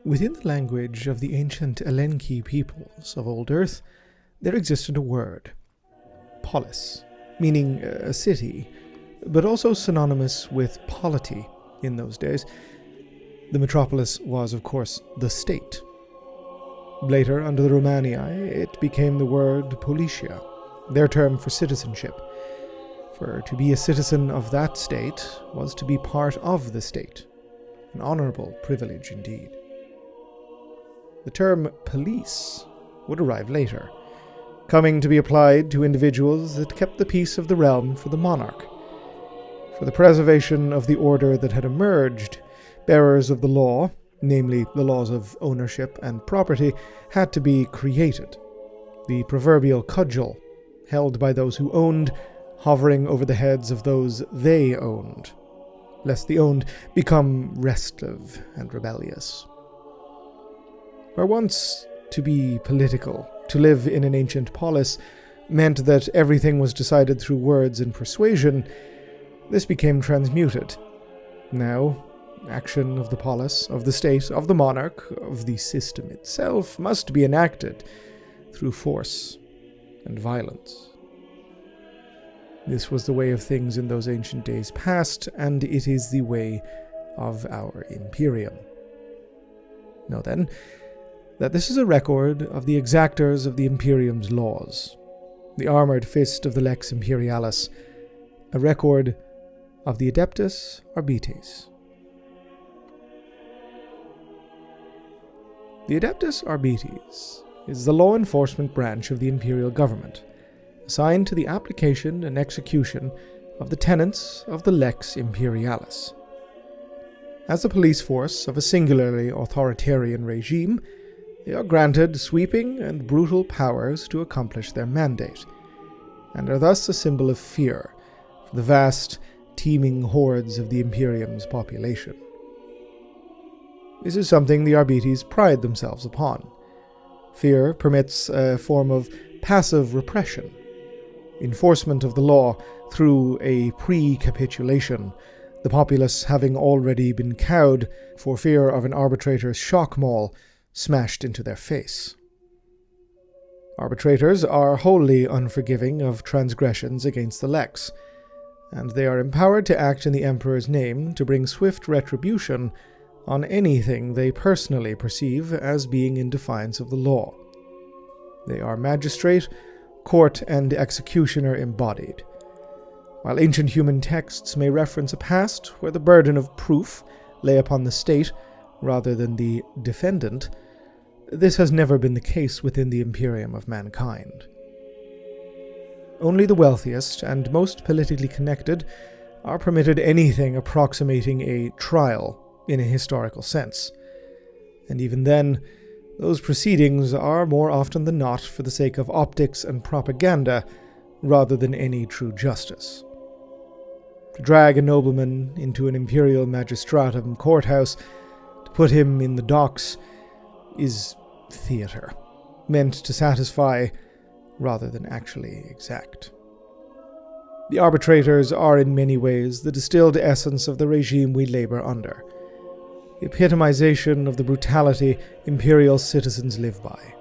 Within the language of the ancient Elenki peoples of Old Earth, there existed a word, polis, meaning a city, but also synonymous with polity in those days. The metropolis was, of course, the state. Later, under the Romanii, it became the word politia, their term for citizenship. For to be a citizen of that state was to be part of the state, an honorable privilege indeed. The term police would arrive later, coming to be applied to individuals that kept the peace of the realm for the monarch. For the preservation of the order that had emerged, bearers of the law, namely the laws of ownership and property, had to be created. The proverbial cudgel, held by those who owned, hovering over the heads of those they owned, lest the owned become restive and rebellious. Where once to be political, to live in an ancient polis, meant that everything was decided through words and persuasion, this became transmuted. Now, action of the polis, of the state, of the monarch, of the system itself must be enacted through force and violence. This was the way of things in those ancient days past, and it is the way of our Imperium. Know then, that this is a record of the exactors of the Imperium's laws, the armored fist of the Lex Imperialis, a record of the Adeptus Arbites. The Adeptus Arbites is the law enforcement branch of the Imperial government, assigned to the application and execution of the tenets of the Lex Imperialis. As the police force of a singularly authoritarian regime, they are granted sweeping and brutal powers to accomplish their mandate, and are thus a symbol of fear for the vast, teeming hordes of the Imperium's population. This is something the Arbites pride themselves upon. Fear permits a form of passive repression, enforcement of the law through a pre-capitulation, the populace having already been cowed for fear of an arbitrator's shock maul smashed into their face. Arbitrators are wholly unforgiving of transgressions against the Lex, and they are empowered to act in the Emperor's name to bring swift retribution on anything they personally perceive as being in defiance of the law. They are magistrate, court, and executioner embodied. While ancient human texts may reference a past where the burden of proof lay upon the state rather than the defendant, this has never been the case within the Imperium of mankind. Only the wealthiest and most politically connected are permitted anything approximating a trial in a historical sense. And even then, those proceedings are more often than not for the sake of optics and propaganda rather than any true justice. To drag a nobleman into an imperial magistratum courthouse, to put him in the docks, is theatre, meant to satisfy rather than actually exact. The arbitrators are in many ways the distilled essence of the regime we labor under, the epitomization of the brutality Imperial citizens live by.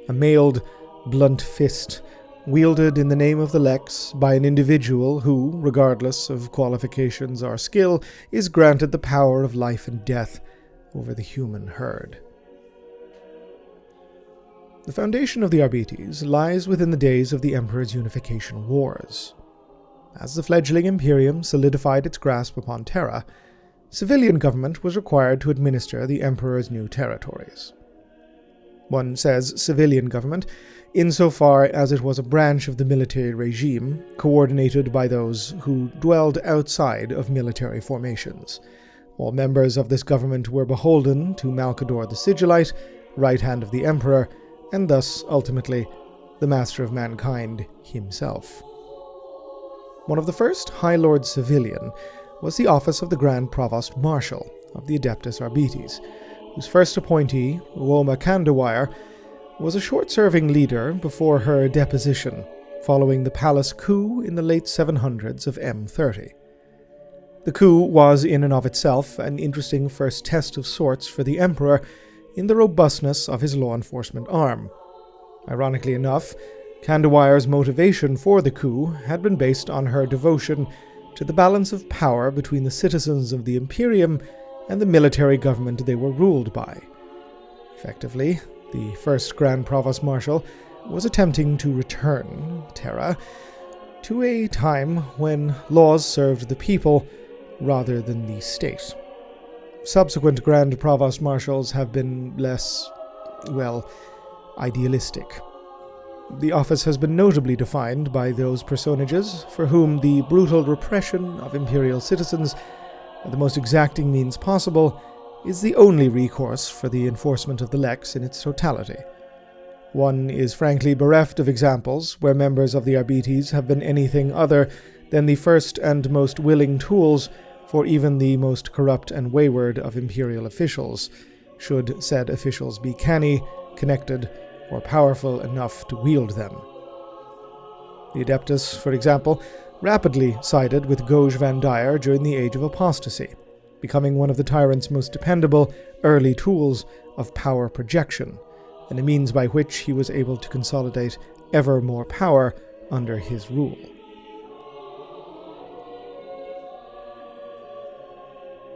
A mailed, blunt fist, wielded in the name of the Lex by an individual who, regardless of qualifications or skill, is granted the power of life and death over the human herd. The foundation of the Arbites lies within the days of the Emperor's unification wars. As the fledgling Imperium solidified its grasp upon Terra, civilian government was required to administer the Emperor's new territories. One says civilian government insofar as it was a branch of the military regime coordinated by those who dwelled outside of military formations. All members of this government were beholden to Malcador the Sigillite, right hand of the Emperor, and thus, ultimately, the master of mankind himself. One of the first High Lord Civilian was the office of the Grand Provost Marshal of the Adeptus Arbites, whose first appointee, Uoma Kandawire, was a short-serving leader before her deposition, following the palace coup in the late 700s of M30. The coup was in and of itself an interesting first test of sorts for the Emperor in the robustness of his law enforcement arm. Ironically enough, Candewire's motivation for the coup had been based on her devotion to the balance of power between the citizens of the Imperium and the military government they were ruled by. Effectively, the first Grand Provost Marshal was attempting to return Terra to a time when laws served the people rather than the state. Subsequent Grand Provost Marshals have been less, idealistic. The office has been notably defined by those personages for whom the brutal repression of Imperial citizens, by the most exacting means possible, is the only recourse for the enforcement of the Lex in its totality. One is frankly bereft of examples where members of the Arbites have been anything other than the first and most willing tools for even the most corrupt and wayward of Imperial officials, should said officials be canny, connected, or powerful enough to wield them. The Adeptus, for example, rapidly sided with Gauge Van Dyer during the Age of Apostasy, becoming one of the tyrant's most dependable early tools of power projection, and a means by which he was able to consolidate ever more power under his rule.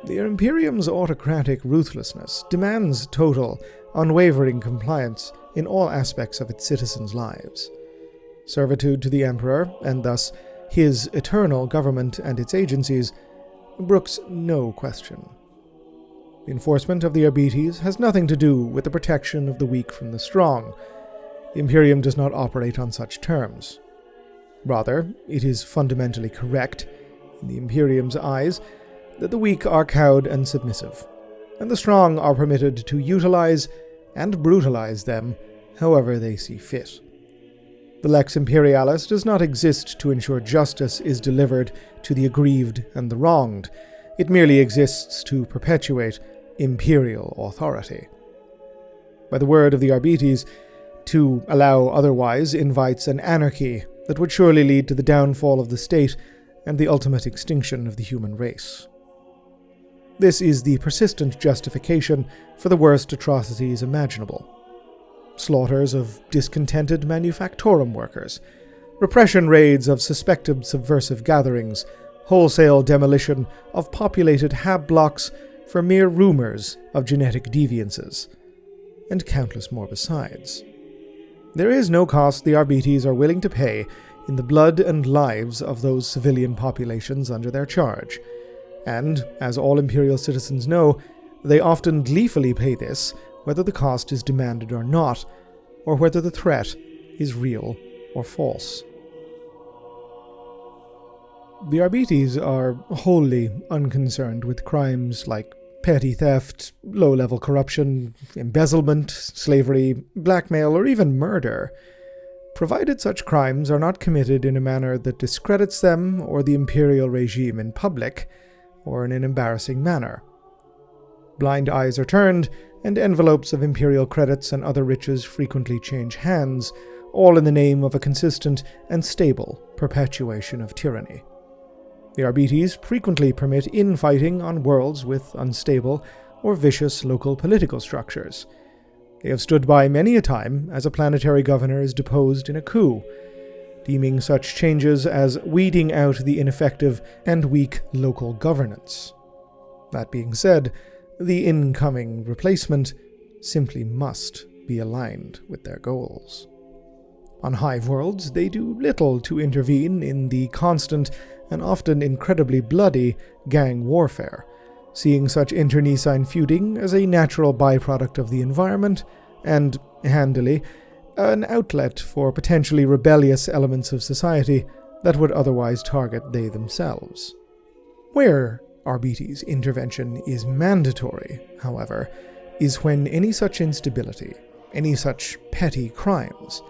The Imperium's autocratic ruthlessness demands total, unwavering compliance in all aspects of its citizens' lives. Servitude to the Emperor, and thus his eternal government and its agencies, brooks no question. The enforcement of the Arbites has nothing to do with the protection of the weak from the strong. The Imperium does not operate on such terms. Rather, it is fundamentally correct, in the Imperium's eyes, that the weak are cowed and submissive, and the strong are permitted to utilize and brutalize them however they see fit. The Lex Imperialis does not exist to ensure justice is delivered to the aggrieved and the wronged. It merely exists to perpetuate imperial authority. By the word of the Arbites, to allow otherwise invites an anarchy that would surely lead to the downfall of the state and the ultimate extinction of the human race. This is the persistent justification for the worst atrocities imaginable. Slaughters of discontented manufactorum workers, repression raids of suspected subversive gatherings, wholesale demolition of populated hab blocks for mere rumors of genetic deviances, and countless more besides. There is no cost the Arbites are willing to pay in the blood and lives of those civilian populations under their charge, and, as all Imperial citizens know, they often gleefully pay this whether the cost is demanded or not, or whether the threat is real or false. The Arbites are wholly unconcerned with crimes like petty theft, low-level corruption, embezzlement, slavery, blackmail, or even murder, provided such crimes are not committed in a manner that discredits them or the imperial regime in public, or in an embarrassing manner. Blind eyes are turned, and envelopes of imperial credits and other riches frequently change hands, all in the name of a consistent and stable perpetuation of tyranny. The Arbites frequently permit infighting on worlds with unstable or vicious local political structures. They have stood by many a time as a planetary governor is deposed in a coup, deeming such changes as weeding out the ineffective and weak local governance. That being said, the incoming replacement simply must be aligned with their goals. On hive worlds, they do little to intervene in the constant and often incredibly bloody gang warfare, seeing such internecine feuding as a natural byproduct of the environment and, handily, an outlet for potentially rebellious elements of society that would otherwise target they themselves. Where Arbites' intervention is mandatory, however, is when any such instability, any such petty crimes,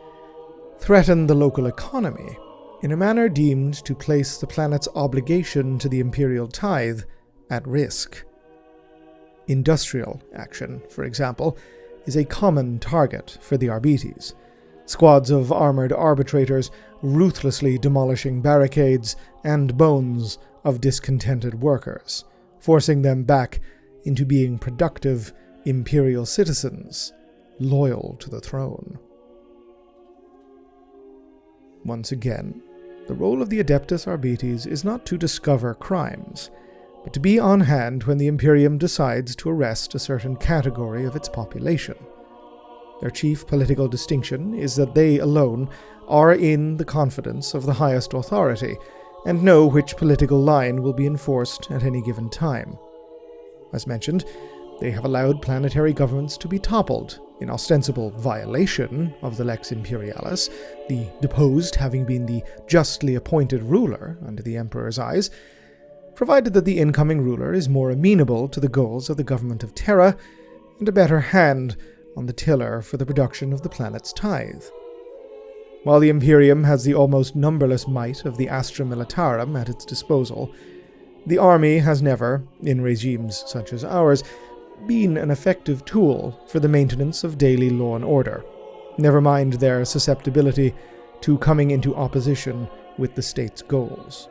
threaten the local economy in a manner deemed to place the planet's obligation to the imperial tithe at risk. Industrial action, for example, is a common target for the Arbites. Squads of armored arbitrators ruthlessly demolishing barricades and bones of discontented workers, forcing them back into being productive Imperial citizens, loyal to the throne. Once again, the role of the Adeptus Arbites is not to discover crimes, but to be on hand when the Imperium decides to arrest a certain category of its population. Their chief political distinction is that they alone are in the confidence of the highest authority, and know which political line will be enforced at any given time. As mentioned, they have allowed planetary governments to be toppled, in ostensible violation of the Lex Imperialis, the deposed having been the justly appointed ruler under the Emperor's eyes, provided that the incoming ruler is more amenable to the goals of the government of Terra and a better hand on the tiller for the production of the planet's tithe. While the Imperium has the almost numberless might of the Astra Militarum at its disposal, the army has never, in regimes such as ours, been an effective tool for the maintenance of daily law and order, never mind their susceptibility to coming into opposition with the state's goals.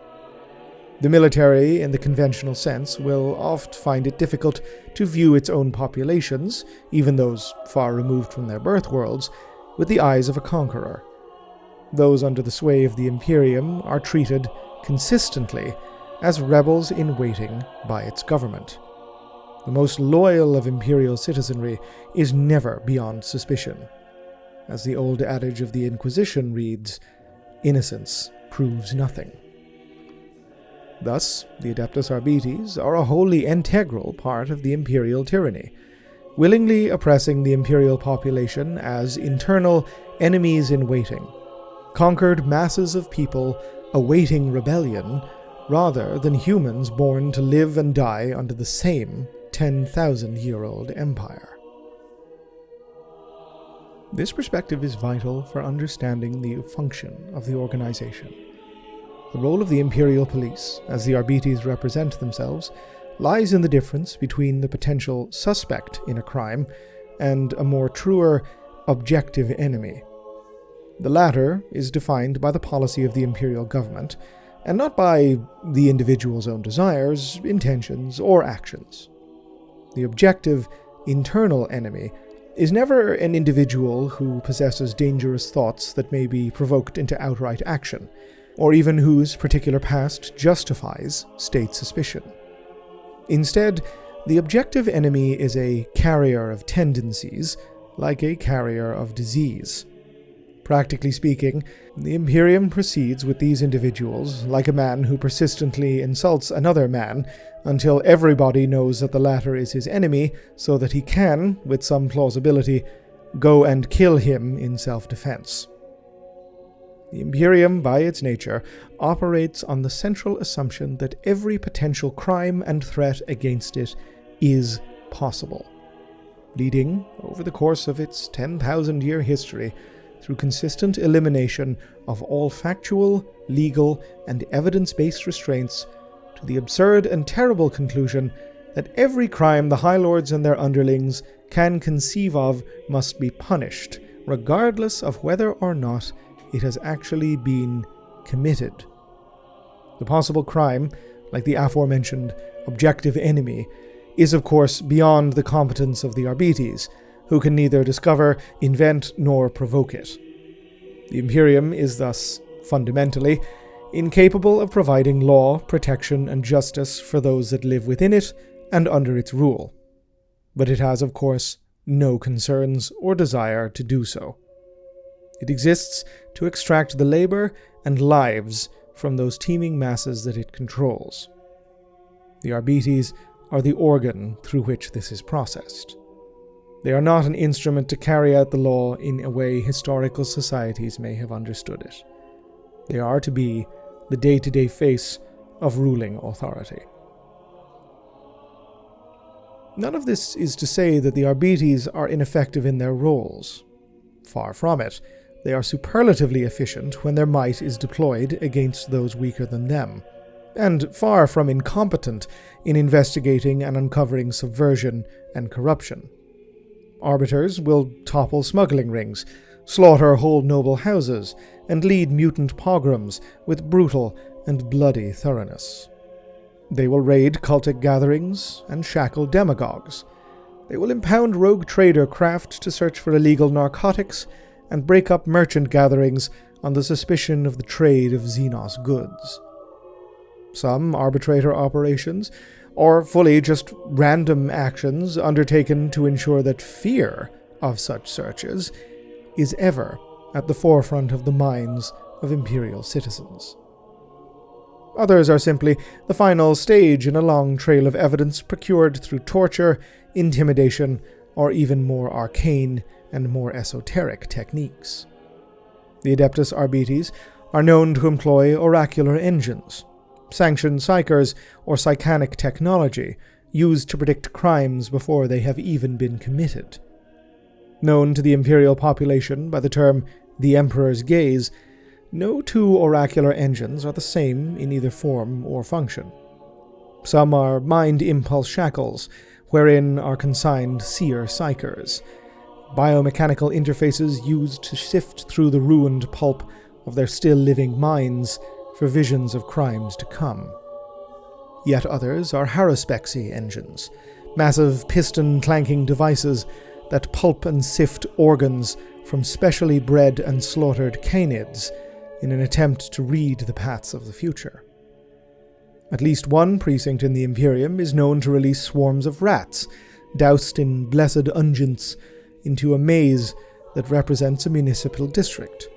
The military, in the conventional sense, will oft find it difficult to view its own populations, even those far removed from their birth worlds, with the eyes of a conqueror. Those under the sway of the Imperium are treated, consistently, as rebels in waiting by its government. The most loyal of Imperial citizenry is never beyond suspicion. As the old adage of the Inquisition reads, innocence proves nothing. Thus, the Adeptus Arbites are a wholly integral part of the Imperial tyranny, willingly oppressing the Imperial population as internal enemies in waiting, conquered masses of people awaiting rebellion, rather than humans born to live and die under the same 10,000-year-old empire. This perspective is vital for understanding the function of the organization. The role of the Imperial Police, as the Arbites represent themselves, lies in the difference between the potential suspect in a crime and a more truer, objective enemy. The latter is defined by the policy of the Imperial government, and not by the individual's own desires, intentions, or actions. The objective, internal enemy is never an individual who possesses dangerous thoughts that may be provoked into outright action, or even whose particular past justifies state suspicion. Instead, the objective enemy is a carrier of tendencies, like a carrier of disease. Practically speaking, the Imperium proceeds with these individuals like a man who persistently insults another man until everybody knows that the latter is his enemy, so that he can, with some plausibility, go and kill him in self-defense. The Imperium, by its nature, operates on the central assumption that every potential crime and threat against it is possible, leading, over the course of its 10,000-year history, through consistent elimination of all factual, legal, and evidence-based restraints, to the absurd and terrible conclusion that every crime the High Lords and their underlings can conceive of must be punished, regardless of whether or not it has actually been committed. The possible crime, like the aforementioned objective enemy, is of course beyond the competence of the Arbites, who can neither discover, invent, nor provoke it. The Imperium is thus, fundamentally, incapable of providing law, protection, and justice for those that live within it and under its rule. But it has, of course, no concerns or desire to do so. It exists to extract the labor and lives from those teeming masses that it controls. The Arbites are the organ through which this is processed. They are not an instrument to carry out the law in a way historical societies may have understood it. They are to be the day-to-day face of ruling authority. None of this is to say that the Arbites are ineffective in their roles. Far from it. They are superlatively efficient when their might is deployed against those weaker than them, and far from incompetent in investigating and uncovering subversion and corruption. Arbiters will topple smuggling rings, slaughter whole noble houses, and lead mutant pogroms with brutal and bloody thoroughness. They will raid cultic gatherings and shackle demagogues. They will impound rogue trader craft to search for illegal narcotics and break up merchant gatherings on the suspicion of the trade of Xenos goods. Some arbitrator operations, or fully just random actions undertaken to ensure that fear of such searches is ever at the forefront of the minds of Imperial citizens. Others are simply the final stage in a long trail of evidence procured through torture, intimidation, or even more arcane and more esoteric techniques. The Adeptus Arbites are known to employ oracular engines, sanctioned psychers or psychanic technology used to predict crimes before they have even been committed. Known to the Imperial population by the term the Emperor's Gaze, no two oracular engines are the same in either form or function. Some are mind impulse shackles, wherein are consigned seer psychers, biomechanical interfaces used to sift through the ruined pulp of their still-living minds for visions of crimes to come. Yet others are haruspexy engines, massive piston-clanking devices that pulp and sift organs from specially bred and slaughtered canids in an attempt to read the paths of the future. At least one precinct in the Imperium is known to release swarms of rats, doused in blessed unguents, into a maze that represents a municipal district,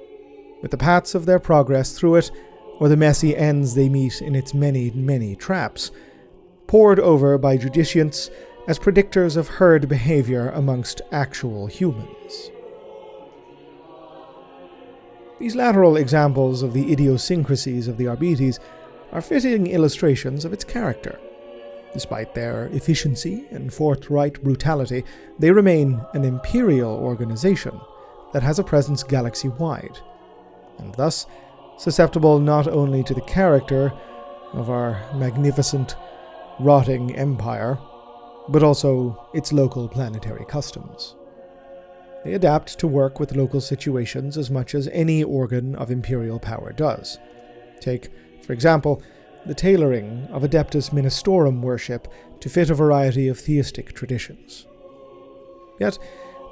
with the paths of their progress through it, or the messy ends they meet in its many, many traps, pored over by judiciants as predictors of herd behavior amongst actual humans. These lateral examples of the idiosyncrasies of the Arbites are fitting illustrations of its character. Despite their efficiency and forthright brutality, they remain an imperial organization that has a presence galaxy-wide, and thus susceptible not only to the character of our magnificent, rotting empire, but also its local planetary customs. They adapt to work with local situations as much as any organ of imperial power does. Take, for example, the tailoring of Adeptus Ministorum worship to fit a variety of theistic traditions. Yet,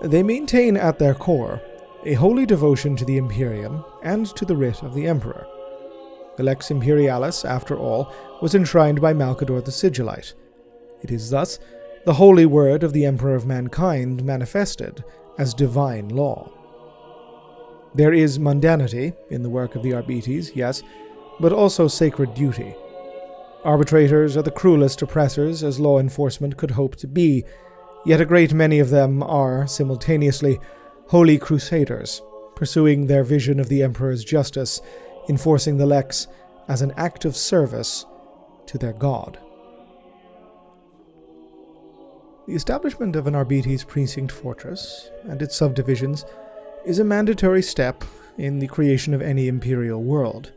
they maintain at their core a holy devotion to the Imperium and to the writ of the Emperor. The Lex Imperialis, after all, was enshrined by Malcador the Sigillite. It is thus the holy word of the Emperor of Mankind manifested as divine law. There is mundanity in the work of the Arbites, yes, but also sacred duty. Arbitrators are the cruelest oppressors as law enforcement could hope to be, yet a great many of them are, simultaneously, holy crusaders, pursuing their vision of the Emperor's justice, enforcing the Lex as an act of service to their god. The establishment of an Arbites precinct fortress and its subdivisions is a mandatory step in the creation of any imperial world.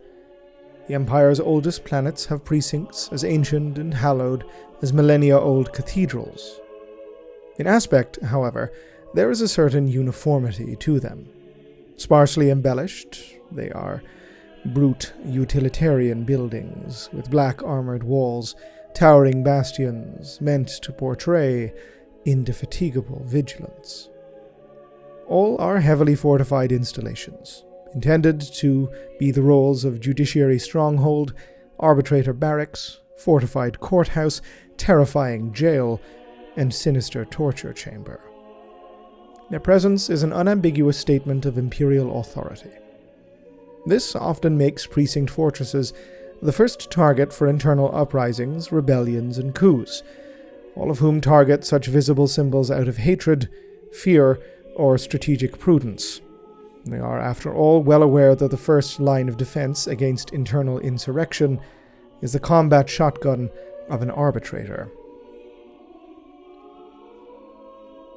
The Empire's oldest planets have precincts as ancient and hallowed as millennia-old cathedrals. In aspect, however, there is a certain uniformity to them. Sparsely embellished, they are brute utilitarian buildings with black armored walls, towering bastions meant to portray indefatigable vigilance. All are heavily fortified installations, intended to be the roles of judiciary stronghold, arbitrator barracks, fortified courthouse, terrifying jail, and sinister torture chamber. Their presence is an unambiguous statement of imperial authority. This often makes precinct fortresses the first target for internal uprisings, rebellions, and coups, all of whom target such visible symbols out of hatred, fear, or strategic prudence. They are, after all, well aware that the first line of defense against internal insurrection is the combat shotgun of an arbitrator.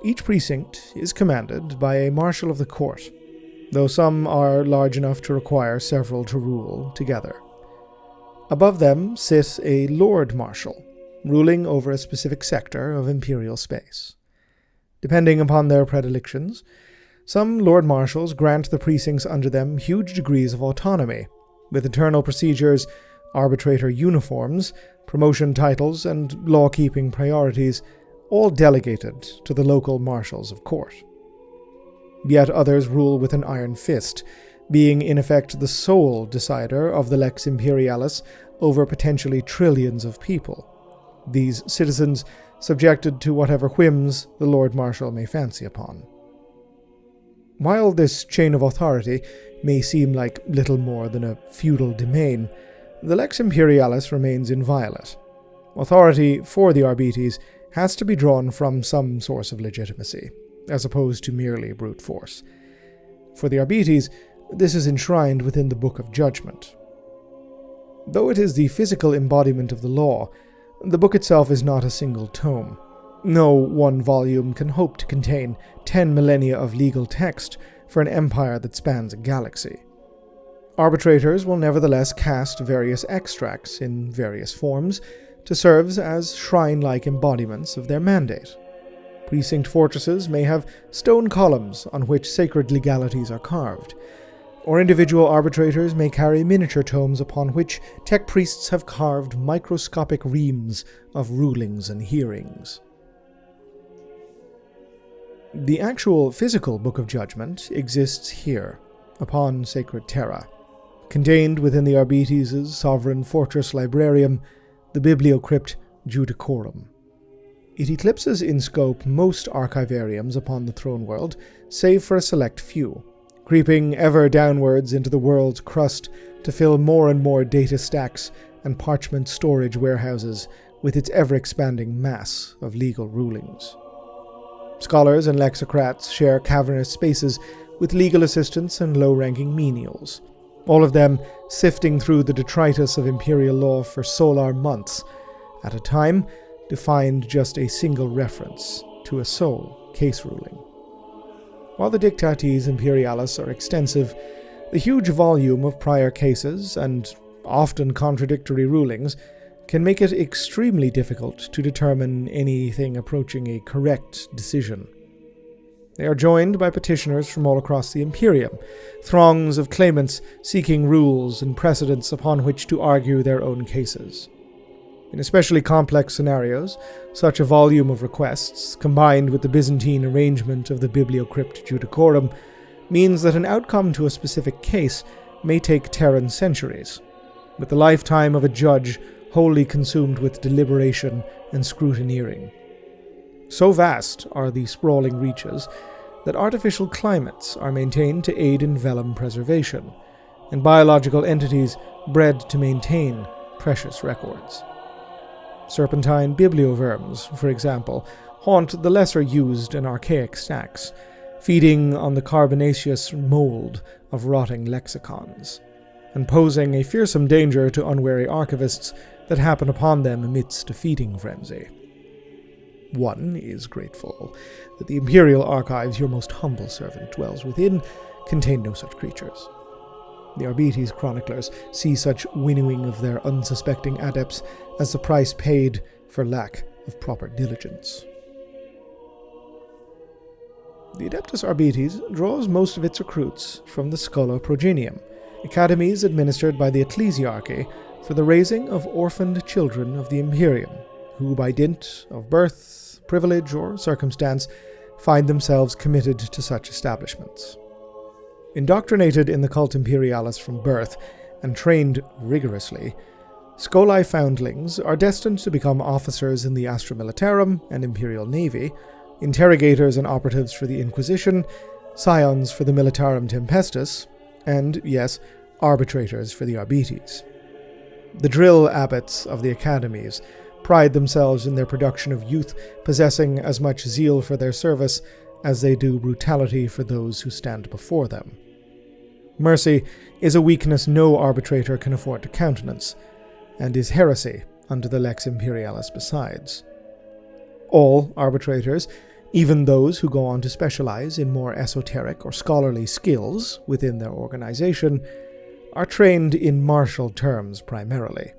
Each precinct is commanded by a marshal of the court, though some are large enough to require several to rule together. Above them sits a Lord Marshal, ruling over a specific sector of imperial space. depending upon their predilections. Some Lord Marshals grant the precincts under them huge degrees of autonomy, with internal procedures, arbitrator uniforms, promotion titles, and law-keeping priorities, all delegated to the local marshals of court. Yet others rule with an iron fist, being in effect the sole decider of the Lex Imperialis over potentially trillions of people, these citizens subjected to whatever whims the Lord Marshal may fancy upon. While this chain of authority may seem like little more than a feudal domain, the Lex Imperialis remains inviolate. Authority for the Arbites has to be drawn from some source of legitimacy, as opposed to merely brute force. For the Arbites, this is enshrined within the Book of Judgment. Though it is the physical embodiment of the law, the book itself is not a single tome. No one volume can hope to contain 10 millennia of legal text for an empire that spans a galaxy. Arbitrators will nevertheless cast various extracts in various forms to serve as shrine-like embodiments of their mandate. Precinct fortresses may have stone columns on which sacred legalities are carved, or individual arbitrators may carry miniature tomes upon which tech priests have carved microscopic reams of rulings and hearings. The actual physical Book of Judgment exists here, upon sacred terra, contained within the Arbites' sovereign fortress librarium, the Bibliocrypt Judicorum. It eclipses in scope most archivariums upon the throne world, save for a select few, creeping ever downwards into the world's crust to fill more and more data stacks and parchment storage warehouses with its ever-expanding mass of legal rulings. Scholars and lexicrats share cavernous spaces with legal assistants and low-ranking menials, all of them sifting through the detritus of imperial law for solar months at a time to find just a single reference to a sole case ruling. While the Dictates Imperialis are extensive, the huge volume of prior cases and often contradictory rulings can make it extremely difficult to determine anything approaching a correct decision. They are joined by petitioners from all across the Imperium, throngs of claimants seeking rules and precedents upon which to argue their own cases. In especially complex scenarios, such a volume of requests, combined with the Byzantine arrangement of the Bibliocrypt Judicorum, means that an outcome to a specific case may take Terran centuries, with the lifetime of a judge wholly consumed with deliberation and scrutineering. So vast are the sprawling reaches that artificial climates are maintained to aid in vellum preservation, and biological entities bred to maintain precious records. Serpentine biblioverms, for example, haunt the lesser-used and archaic stacks, feeding on the carbonaceous mold of rotting lexicons, and posing a fearsome danger to unwary archivists that happen upon them amidst a feeding frenzy. One is grateful that the Imperial archives your most humble servant dwells within contain no such creatures. The Arbites chroniclers see such winnowing of their unsuspecting adepts as the price paid for lack of proper diligence. The Adeptus Arbites draws most of its recruits from the Schola Progenium, academies administered by the Ecclesiarchy for the raising of orphaned children of the Imperium, who by dint of birth, privilege, or circumstance find themselves committed to such establishments. Indoctrinated in the cult Imperialis from birth and trained rigorously, Scolae foundlings are destined to become officers in the Astra Militarum and Imperial Navy, interrogators and operatives for the Inquisition, scions for the Militarum Tempestus, and, yes, arbitrators for the Arbites. The drill abbots of the academies pride themselves in their production of youth possessing as much zeal for their service as they do brutality for those who stand before them. Mercy is a weakness no arbitrator can afford to countenance, and is heresy under the Lex Imperialis besides. All arbitrators, even those who go on to specialize in more esoteric or scholarly skills within their organization, are trained in martial terms primarily.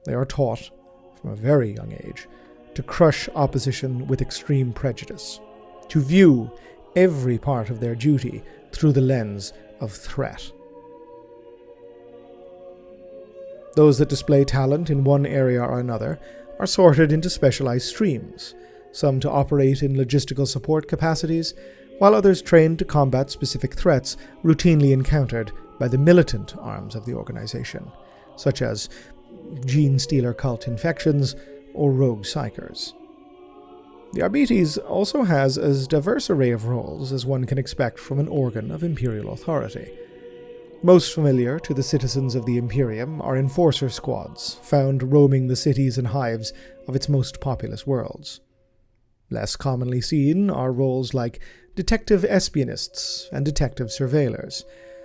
They are taught, from a very young age, to crush opposition with extreme prejudice, to view every part of their duty through the lens of threat. Those that display talent in one area or another are sorted into specialized streams, some to operate in logistical support capacities, while others trained to combat specific threats routinely encountered by the militant arms of the organization, such as gene-stealer cult infections or rogue psychers. The Arbites also has as diverse array of roles as one can expect from an organ of imperial authority. Most familiar to the citizens of the Imperium are enforcer squads, found roaming the cities and hives of its most populous worlds. Less commonly seen are roles like detective espionists and detective surveillors,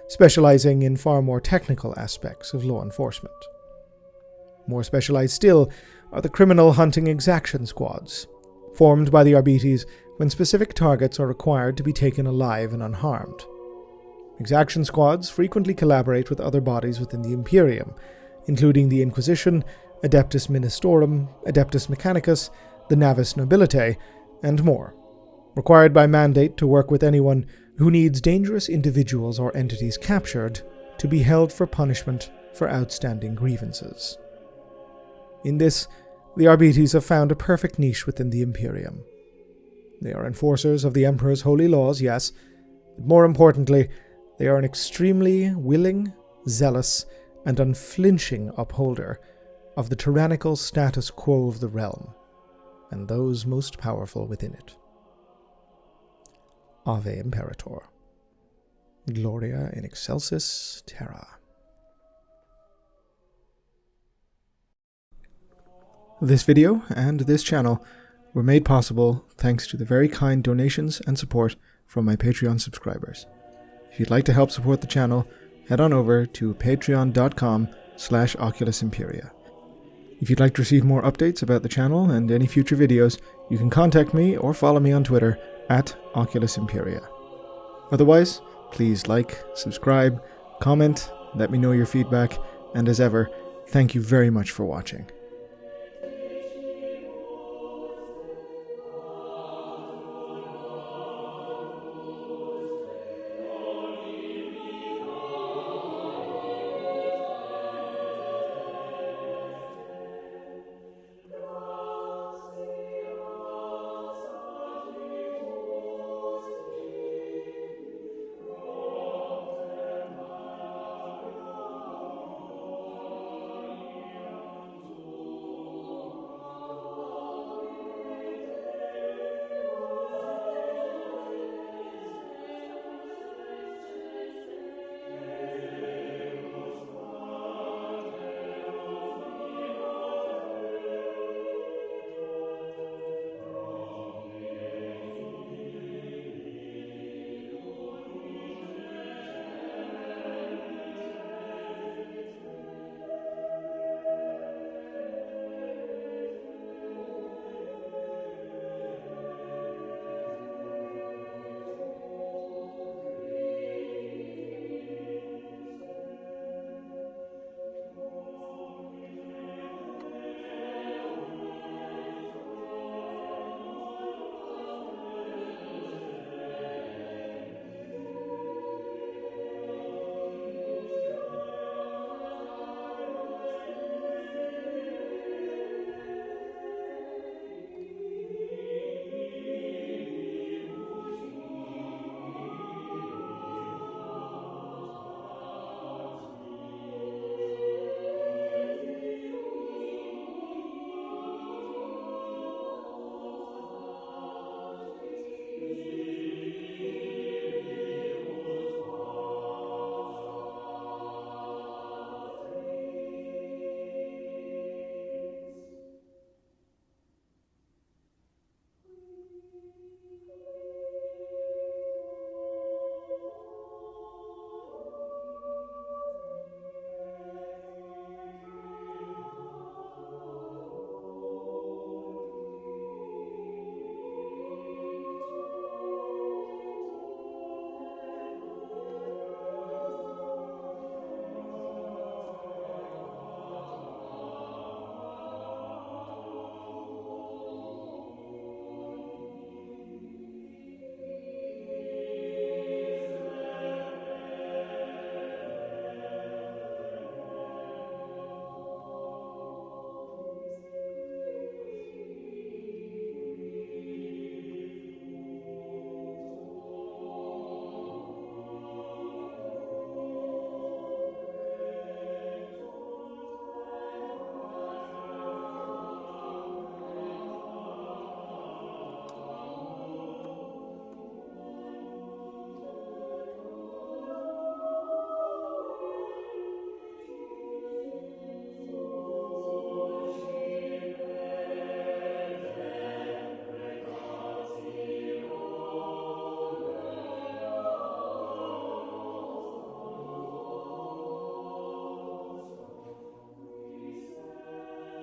specializing in far more technical aspects of law enforcement. More specialized still are the criminal hunting exaction squads, formed by the Arbites when specific targets are required to be taken alive and unharmed. Exaction squads frequently collaborate with other bodies within the Imperium, including the Inquisition, Adeptus Ministorum, Adeptus Mechanicus, the Navis Nobilitae, and more, required by mandate to work with anyone who needs dangerous individuals or entities captured to be held for punishment for outstanding grievances. In this, the Arbites have found a perfect niche within the Imperium. They are enforcers of the Emperor's holy laws, yes, but more importantly, they are an extremely willing, zealous, and unflinching upholder of the tyrannical status quo of the realm, and those most powerful within it. Ave Imperator. Gloria in excelsis terra. This video and this channel were made possible thanks to the very kind donations and support from my Patreon subscribers. If you'd like to help support the channel, head on over to patreon.com/Oculus Imperia. If you'd like to receive more updates about the channel and any future videos, you can contact me or follow me on Twitter @Oculus Imperia. Otherwise, please like, subscribe, comment, let me know your feedback, and as ever, thank you very much for watching.